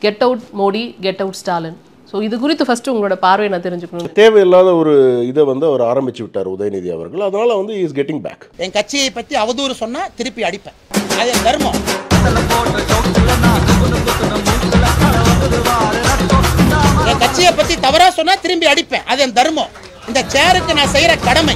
Get out Modi, get out Stalin. So இது குறித்து first உங்களோட பார்வை நான் தெரிஞ்சுக்கணும். தேவையில்லாத ஒரு இதை வந்து அவர் ஆரம்பிச்சு விட்டார் உதயநிதி அவர்கள். அதனால வந்து இஸ் கெட்டிங் பேக். என் கட்சியை பற்றி அவதூறு சொன்னா திருப்பி அடிப்பேன், அது தர்மம். என் கட்சியை பற்றி தவறா சொன்னா திரும்பி அடிப்பேன், அது என் தர்மம். இந்த சேருக்கு நான் செய்யற கடமை.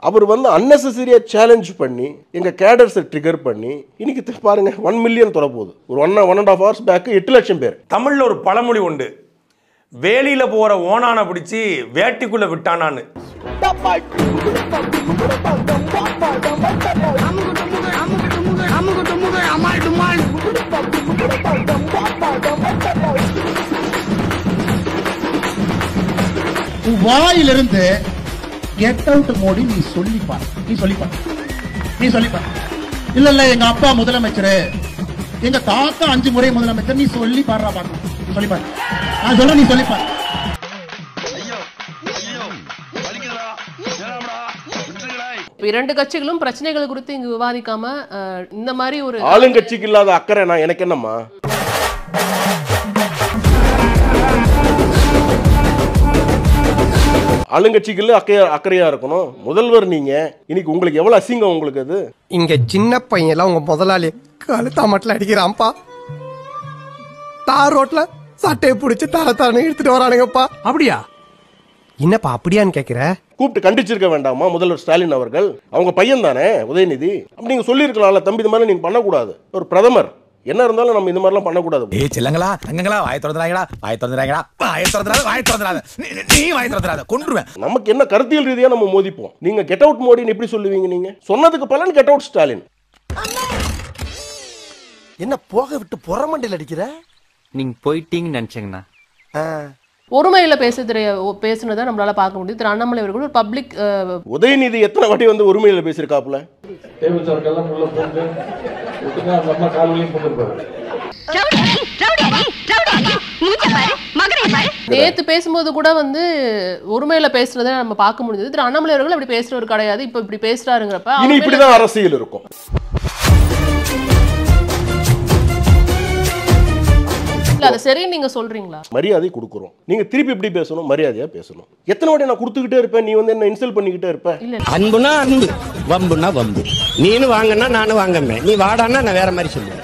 அவர் வந்து அன்னெசரியா சேலஞ்ச் பண்ணி எங்க கேடர்ஸை ட்ரிகர் பண்ணி இன்னைக்கு பாருங்க 1 மில்லியன் தொட போகுது. ஒரு 1.5 hours பேக் 8 லட்சம் பேர். தமிழ்ல ஒரு பழமொழி உண்டு, வேலியில போற ஓனான பிடிச்சி வேட்டிக்குள்ள விட்டானான்னு. வாயிலிருந்து கெட் அவுட் மோடி நீ சொல்லிப்பார், நீ சொல்லிப்பார், நீ சொல்லிப்பார். இல்ல இல்ல எங்க அப்பா முதலமைச்சர், எங்க தாத்தா 5 முறை முதலமைச்சர், நீ சொல்லி பாடுறா பாக்கலாம், நீ சொல்லிப்பார். நான் சொல்ல நீ சொல்லிப்பார். இரண்டு கட்சிகளும் பிரச்சனைகள் குறித்து இங்கு விவாதிக்காம இந்த மாதிரி ஒரு ஆளுங்கட்சிக்கு இல்லாத அக்கறை நான் எனக்கு என்னம்மா? ஆளுங்கட்சிகள் அக்கறையா இருக்கணும். முதல்வர் நீங்க, இன்னைக்கு உங்களுக்கு எவ்வளவு அசிங்கம் உங்களுக்கு அது. இங்க சின்ன பையன் எல்லாம் உங்க முதலாளி கழுத்தா மட்டும் அடிக்கிறான்ப்பா. தார் ரோட்ல சட்டையை பிடிச்சி தரத்தானு எடுத்துட்டு வரானுங்கப்பா. அப்படியா? என்னப்பா அப்படியான்னு கேக்குற? கூப்பிட்டு கண்டிச்சிருக்க வேண்டாமா முதல்வர் ஸ்டாலின் அவர்கள்? அவங்க பையன் தானே உதயநிதி. அப்படி நீங்க சொல்லியிருக்கலாம்ல, தம்பி இது மாதிரி நீங்க பண்ணக்கூடாது. ஒரு பிரதமர் என்ன இருந்தாலும் நம்ம இந்த மாதிரிலாம் பண்ணக்கூடாது. ஏய் செல்லங்களா தங்கங்களா வாயை திறந்துறாங்கடா, வாயை திறந்துறாங்கடா, வாயை திறந்துறாத, வாயை திறந்துறாத, நீ வாயை திறந்துறாத, கொன்றுவேன். நமக்கு என்ன கருத்தியல் ரீதியா நம்ம மோதிப்போம். நீங்க கெட் அவுட் மோடின்னு எப்படி சொல்லுவீங்க? நீங்க சொன்னதுக்கு பலன் கெட் அவுட் ஸ்டாலின். என்ன போக விட்டு புறமண்டையில் அடிக்கிற? நீங்க போயிட்டீங்கன்னு நினைச்சீங்கண்ணா. ஒருமையில பேசுனதை நம்மளால பார்க்க முடியுது. திரு அண்ணாமலை அவர்கள் ஒரு பப்ளிக் உதயநிதி எத்தனை வாட்டி வந்து ஒருமையில பேசியிருக்காப்புல? நேத்து பேசும்போது கூட வந்து ஒருமையில பேசுறதை நம்ம பார்க்க முடியுது. திரு அண்ணாமலை அவர்கள் அப்படி பேசுறவர் கிடையாது. இப்ப இப்படி பேசுறாருங்கிறப்ப இனி இப்படிதான் அரசியல் இருக்கும். அது சரி நீங்க சொல்றீங்களா? மரியாதை கொடுக்குறோம், நீங்க திருப்பி எப்படி பேசணும்? மரியாதையா பேசணும். எத்தனை வாட்டி நான் கொடுத்துக்கிட்டே இருப்பேன், நீ வந்து என்ன இன்சல்ட் பண்ணிக்கிட்டே இருப்ப? அன்புனா அன்பு, வம்புனா வம்பு. நீனு வாங்கன்னா நானும் வாங்கமே, நீ வாடான்னா நான் வேற மாதிரி சொல்லுவேன்.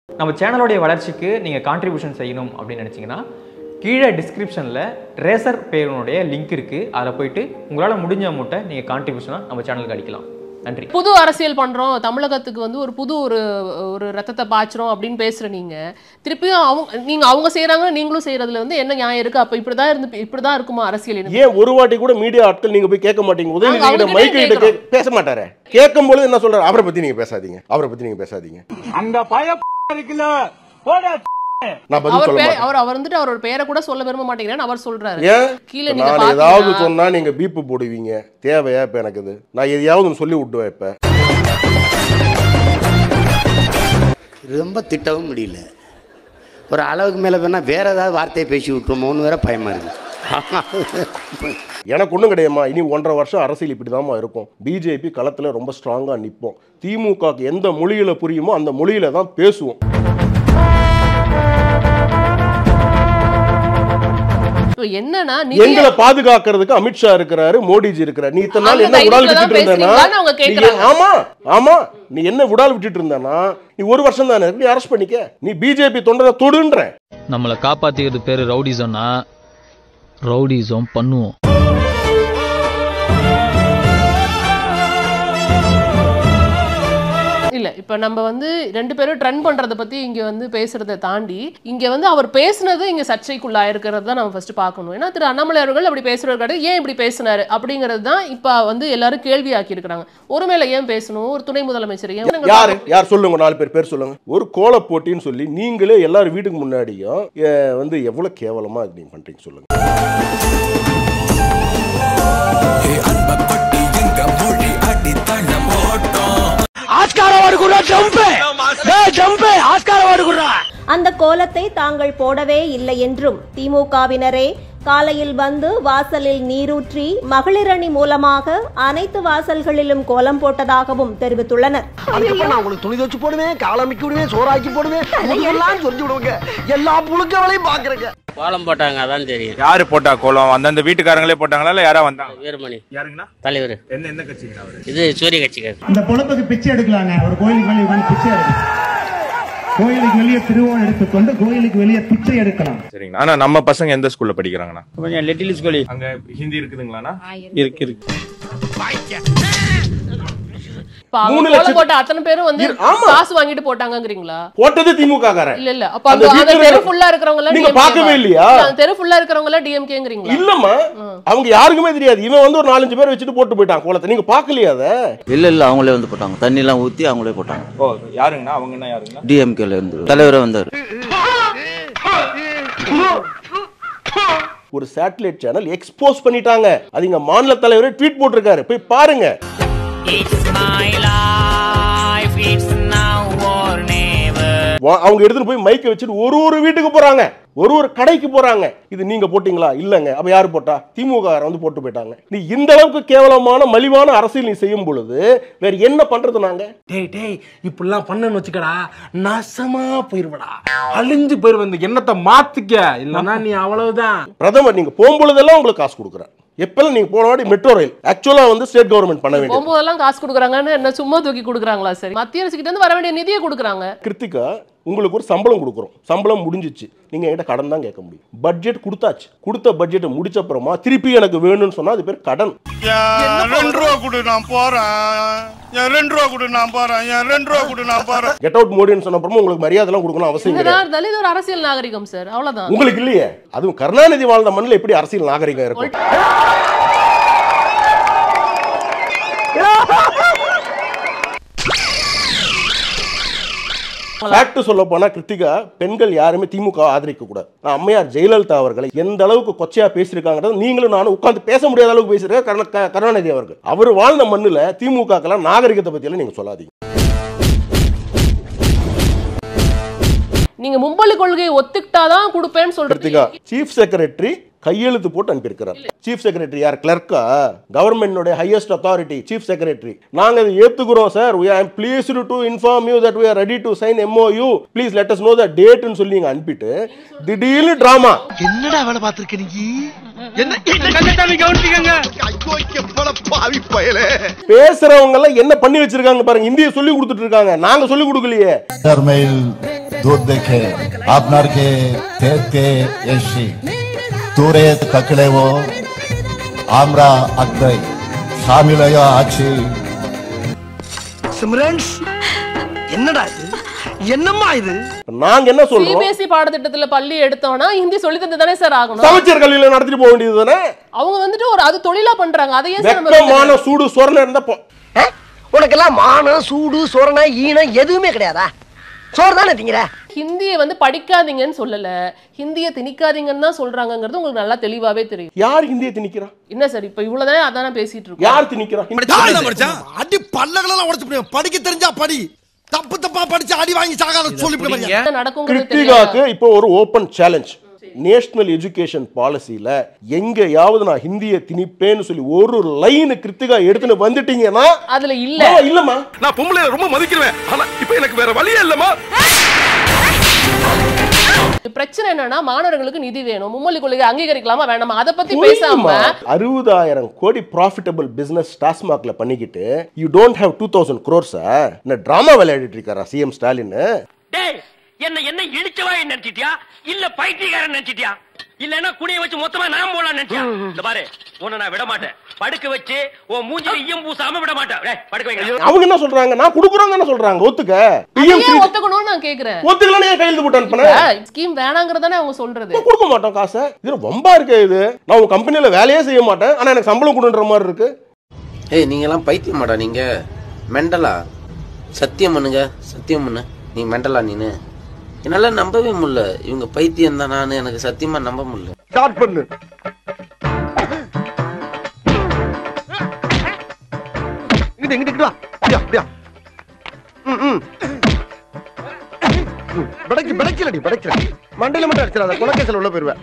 நம்ம சேனலோடைய வளர்ச்சிக்கு நீங்கள் கான்ட்ரிபியூஷன் செய்யணும் அப்படின்னு நினச்சிங்கன்னா கீழே டிஸ்கிரிப்ஷனில் ரேசர் பேருனுடைய லிங்க் இருக்குது. அதில் போயிட்டு உங்களால் முடிஞ்ச அமௌண்ட்டை நீங்கள் கான்ட்ரிபியூஷனாக நம்ம சேனலுக்கு அடிக்கலாம். நன்றி. புது அரசியல் பண்ணுறோம், தமிழகத்துக்கு வந்து ஒரு புது ஒரு ரத்தத்தை பாய்ச்சுறோம் அப்படின்னு பேசுகிற நீங்கள் திருப்பியும் அவங்க செய்கிறாங்க, நீங்களும் செய்கிறதுல வந்து என்ன நியாயம் இருக்குது? அப்போ இப்படி தான் இருக்குமா அரசியல்? ஏன் ஒரு வாட்டி கூட மீடியா ஆட்கள் நீங்கள் போய் கேட்க மாட்டீங்க? உதயநிதி மைக்கிட்ட பேச மாட்டாரே. கேட்கும் பொழுது என்ன சொல்றாரு? அவரை பத்தி நீங்க பேசாதீங்க, அவரை பத்தி நீங்க பேசாதீங்க. அந்த பய இருக்குல்ல போடா. அவர் வந்துட்டு அவரோட பேரை கூட சொல்ல விரும்ப மாட்டேங்கிறேன்னு அவர் சொல்றாரு. கீழே நான் ஏதாவது சொன்னா நீங்க பீப்பு போடுவீங்க. தேவையா இப்ப எனக்கு இது? நான் எதையாவது சொல்லி விட்டுவேன். இப்ப ரொம்ப திட்டவும் முடியல. ஒரு அளவுக்கு மேல வேணா வேற ஏதாவது வார்த்தையை பேசி விட்டுருமோன்னு வேற பயமா இருக்கு. எனக்கு ஒன்றும் கிடையாதுமா. இனி 1.5 வருஷம் அரசியல் இப்படிதாம்மா இருக்கும். பிஜேபி களத்தில் ரொம்ப ஸ்ட்ராங்காக நிற்போம். திமுகவுக்கு எந்த மொழியில புரியுமோ அந்த மொழியில தான் பேசுவோம். என்னன்னா எங்களை பாதுகாக்கிறதுக்கு அமித்ஷா இருக்கிறாரு, மோடிஜி இருக்கிறாரு. நீ இத்தனை நாள் என்ன விடால் விட்டுட்டு இருந்தேன்னா? ஆமா ஆமா, நீ என்ன விடால் விட்டுட்டு இருந்தானா? நீ 1 வருஷம் தானே, நீ அரெஸ்ட் பண்ணிக்க. நீ பிஜேபி தொண்டரை தொடுன்ற. நம்மளை காப்பாத்திக்கிறது பேரு ரவுடிசம்னா ரவுடிசம் பண்ணுவோம். இல்ல இப்ப நம்ம வந்து 2 பேரும் ட்ரெண்ட் பண்றத பத்தி இங்க வந்து பேசுறதை தாண்டி இங்க வந்து அவர் பேசுனது இங்க சர்ச்சைக்குள்ளா இருக்கிறது தான் நம்ம ஃபர்ஸ்ட் பார்க்கணும். ஏன்னா திரு அண்ணாமலை அவர்கள் அப்படி பேசுறவங்க ஏன் இப்படி பேசினாரு அப்படிங்கிறது தான் இப்ப வந்து எல்லாரும் கேள்வி ஆக்கி இருக்கிறாங்க. ஒருவேளை ஏன் பேசணும்? ஒரு துணை முதலமைச்சர் யார் சொல்லுங்க, 4 பேர் சொல்லுங்க. ஒரு கோல போட்டின்னு சொல்லி நீங்களே எல்லாரும் வீட்டுக்கு முன்னாடியும் வந்து எவ்வளவு கேவலமா நீங்க பண்றீங்க சொல்லுங்க. அந்த கோலத்தை தாங்கள் போடவே இல்லை என்றும் திமுகவினரே காலையில் வந்து வாசலில் நீரூற்றி மகளிர் அணி மூலமாக அனைத்து வாசல்களிலும் கோலம் போட்டதாகவும் தெரிவித்துள்ளனர். அதுக்கப்புறம் நான் உங்களுக்கு துணி துவச்சு போடுவேன், காலமிக்கி விடுவேன், சோறாக்கி போடுவேன், எல்லாம் சொல்லி விடுவாங்க. எல்லா புழுக்கவளையும் பாக்குறேங்க. கோலம் போட்டாங்க, அதான் தெரியும். யாரு போட்டா கோலம்? அந்தந்த வீட்டுக்காரங்களே போட்டாங்களா இல்ல யாரா வந்தாங்க? வீரமணி யாருங்கண்ணா? தலைவர். என்ன கட்சிங்கண்ணா அவரு? இது சூரிய கட்சிக்காரர். அந்த பொழப்புக்கு பிச்சை எடுக்கலாங்க. ஒரு கோயிலுக்கு வெளியே உட்காந்து பிச்சை எடுக்கலாம். கோயிலுக்கு வெளியே திருவோம் எடுத்துக்கொண்டு கோயிலுக்கு வெளியே பிச்சை எடுக்கலாம். சரிங்க. ஆனா நம்ம பசங்க எந்த ஸ்கூல்ல படிக்கிறாங்கண்ணா? கொஞ்சம் லிட்டில் ஸ்கூல். அங்க ஹிந்தி இருக்குதுங்களாண்ணா? இருக்கு. போட்ட அத்தனை பேரும் வந்து காசு வாங்கிட்டு போட்டாங்கங்கறீங்களா? போட்டது திமுக காரன். இல்ல அப்ப அந்த தெரு ஃபுல்லா இருக்கறவங்க எல்லாம் நீங்க பார்க்கவே இல்லையா? அந்த தெரு ஃபுல்லா இருக்கறவங்க எல்லாம் டிஎம்கேங்கறீங்களா? இல்லம்மா, அவங்க யாருக்குமே தெரியாது. இவன் வந்து ஒரு 4-5 பேர் வச்சிட்டு போட்டு போயிட்டான் கோலத்தை. நீங்க பார்க்கலையா அத? இல்ல அவங்களே வந்து போட்டாங்க. தண்ணி எல்லாம் ஊத்தி அவங்களே போட்டாங்க. ஓ, யாருங்கண்ணா? அவங்கன்னா யாருங்கண்ணா? டிஎம்கேல இருந்து தலைவரே வந்தாரு. ஒரு சேட்டலைட் சேனல் எக்ஸ்போஸ் பண்ணிட்டாங்க. அது இங்க மாநில தலைவரே ட்வீட் போட்டிருக்காரு, போய் பாருங்க. அவங்க எடுத்துட்டு போய் மைக்க வச்சுட்டு ஒரு வீட்டுக்கு போறாங்க, ஒரு கடைக்கு போறாங்க. இது நீங்க போட்டீங்களா? இல்லங்க. அப்ப யாரு போட்டா? திமுக வந்து போட்டு போயிட்டாங்க. நீ இந்த அளவுக்கு கேவலமான மலிவான அரசியல் நீ செய்யும் பொழுது வேற என்ன பண்றது நாங்க? டேய் இப்படிலாம் பண்ணன்னு வச்சுக்கடா, நாசமா போயிருவடா, அழிஞ்சு போயிருவ. இந்த எண்ணத்தை மாத்திக்க, இல்லன்னா நீ அவ்வளவுதான். பிரதமர் நீங்க போகும்பொழுதெல்லாம் உங்களுக்கு காசு கொடுக்குறேன். எப்பெல்லாம் நீங்க போன வாட்டி மெட்ரோ ரயில் ஆக்சுவலா வந்து ஸ்டேட் கவர்மெண்ட் பண்ண வேண்டியது. போகும்போதெல்லாம் காசு கொடுக்குறாங்கன்னு என்ன சும்மா தூக்கி கொடுக்குறாங்களா? சரி, மத்திய அரசு கிட்ட இருந்து வர வேண்டிய நிதியை கொடுக்குறாங்க. கிருத்திகா, உங்களுக்கு ஒரு சம்பளம் கொடுக்குறோம், சம்பளம் முடிஞ்சிச்சு, நீங்க என்கிட்ட கடன் தான் கேட்க முடியும். பட்ஜெட் கொடுத்தாச்சு, கொடுத்த பட்ஜெட்டை முடிச்ச அப்புறமா திருப்பி எனக்கு வேணும்னு சொன்னா அது பேர் கடன். 2 ரூபா கொடு நான் போறேன், 2 ரூபா கொடு நான் போறேன், 2 ரூபா கொடு நான் போறேன். கெட் அவுட் மோடின்னு சொன்ன அப்புறமா உங்களுக்கு மரியாதை எல்லாம் கொடுக்கணும் அவசியம் கிடையாது. இது ஒரு அரசியல் நாகரிகம் சார், அவ்வளவுதான். உங்களுக்கு இல்லையே. அதுவும் கருணாநிதி வாழ்ந்த மண்ணில் எப்படி அரசியல் நாகரிகம் இருக்கும்? ஃபேக்ட் சொல்ல போனா கிருத்திகா, பெண்கள் யாருமே திமுக ஆதரிக்க கூடாது. நான் அம்மையார் ஜெயலலிதா அவர்களை எந்த அளவுக்கு கொச்சையா பேசியிருக்காங்கிறது நீங்களும் நானும் உட்கார்ந்து பேச முடியாத அளவுக்கு பேசியிருக்க கருணாநிதி அவர்கள். அவர் வாழ்ந்த மண்ணுல திமுகக்கெல்லாம் நாகரிகத்தை பத்தி எல்லாம் நீங்க சொல்லாதீங்க. நீங்க மும்மொழி கொள்கையை ஒத்துக்கிட்டாதான் கொடுப்பேன்னு சொல்றீங்க. சீஃப் செக்ரட்டரி கையெழுத்து போட்டு அனுப்பியிருக்கிறார். சீஃப் செக்ரட்டரி யார்? கிளர்க்கா? கவர்மெண்டோட ஹையஸ்ட் அத்தாரிட்டி சீஃப் செக்ரட்டரி. நாங்க இதை ஏத்துக்கிறோம் sir, we are pleased to inform you that we are ready to sign MOU, please let us know the date ன்னு சொல்லி நீங்க அனுப்பிட்டு திடீர்னு டிராமா. என்னடா வேலை பார்த்திருக்க நீ? என்ன கண்ணட்டாமி கவுண்டிங்க? ஐயோ எப்பட பாவி பயலே. பேசுறவங்க எல்லாம் என்ன பண்ணி வச்சிருக்காங்க பாருங்க. இந்திய சொல்லி கொடுத்துட்டு இருக்காங்க, நாங்க சொல்லி கொடுக்கலையே. தர்மைல் दूध देखे आपनार के तेज के एशी तूरे तकले वो आमरा अक्दै शामिलया आची சிம்ரன்ஸ் என்னடா இது? என்னம்மா இது? நாங்க என்ன சொல்றோம்? சிபிஎஸ்இ பாடத்திட்டத்துல பள்ளி எடுத்தோம்னா ஹிந்தி சொல்லி தந்து தானே சார் ஆகணும். சமச்சீர் கல்வியில நடத்திட்டு போக வேண்டியது தானே. அவங்க வந்துட்டு ஒரு அது தொழிலா பண்றாங்க. அதை ஏன் சார் வெக்கமான சூடு சொரணை இருந்தா உனக்கெல்லாம் மானம் சூடு சொரணை ஈனம் எதுவுமே கிடையாதா? சோறு தானே திங்கிற. ஹிந்தியை வந்து படிக்காதீங்கன்னு சொல்லல, ஹிந்தியை திணிக்காதீங்கன்னு தான் சொல்றாங்கிறது உங்களுக்கு நல்லா தெளிவாவே தெரியும். யார் ஹிந்தியை திணிக்கிறா? என்ன சார் இப்ப இவ்வளவுதான் அதானே பேசிட்டு இருக்கோம். யார் திணிக்கிறா? அடி பல்லகளெல்லாம் உடைச்சு போய் படிக்க தெரிஞ்சா படி, தப்பு தப்பா படிச்சு அடி வாங்கி சாகாத சொல்லிவிடுங்க. கிருத்திகாக்கு இப்போ ஒரு ஓபன் சேலஞ்ச். நேஷனல் எஜுகேஷன் பாலிசியில எங்கயாவது நான் ஹிந்தியை திணிப்பேன்னு சொல்லி ஒரு லைன் கிருத்திகா எடுத்துன்னு வந்துட்டீங்கன்னா அதுல இல்ல. இல்லம்மா, நான் பொம்பளை ரொம்ப மதிக்கிறேன், ஆனா இப்போ எனக்கு வேற வழியே இல்லம்மா. பிரச்சனை என்னன்னா மாணவர்களுக்கு நிதி வேணும், மும்மொழி கொள்கை அங்கீகரிக்கலாமா வேண்டாமா அதை பத்தி பேசாம 60,000 கோடி ப்ராஃபிட்டபிள் பிசினஸ் டாஸ்மாக்ல பண்ணிக்கிட்டு you don't have 2,000 crores என்ன டிராமா விளையாடிட்டு இருக்காரா சிஎம் ஸ்டாலின்? என்ன இடிச்சவா நினைச்சிட்டியா இல்ல பைத்தியக்காரன் நினைச்சிட்டியா இல்லன்னா குனிய வச்சு மொத்தமா நான் போலாம் நினைச்சியா? இந்த பாரு, உன்னை நான் விட மாட்டேன். படுக்க வச்சு உன் மூஞ்சில ஈயம் பூசாம விட மாட்டேன். படுக்க வைங்க. அவங்க என்ன சொல்றாங்க? நான் குடுக்குறோம் தானே சொல்றாங்க. ஒத்துக்க. ஏன் ஒத்துக்கணும்னு நான் கேக்குறேன். ஒத்துக்கலனா ஏன் கையில போட்டு அனுப்புன? ஸ்கீம் வேணாங்கறதானே அவங்க சொல்றது. கொடுக்க மாட்டோம் காசை. இது வம்பா இருக்கு. இது நான் உங்க கம்பெனில வேலையே செய்ய மாட்டேன், ஆனா எனக்கு சம்பளம் கொடுன்ற மாதிரி இருக்கு. ஏய், நீங்க எல்லாம் பைத்தியமாடா? நீங்க மெண்டலா? சத்தியம் பண்ணுங்க, சத்தியம் பண்ணு. நீ மெண்டலா? நீனு என்னால நம்பவே முடியல. இவங்க பைத்தியம் தான். நான் எனக்கு சத்தியமா நம்ப முடியல. ஸ்டார்ட் பண்ணு. இங்கிட்டு வா. அப்படியா அப்படியா. படைக்கலடி படைக்கல மண்டையில மட்டும் அடிச்சிடாத குலக்கேசல் உள்ள போயிருவேன்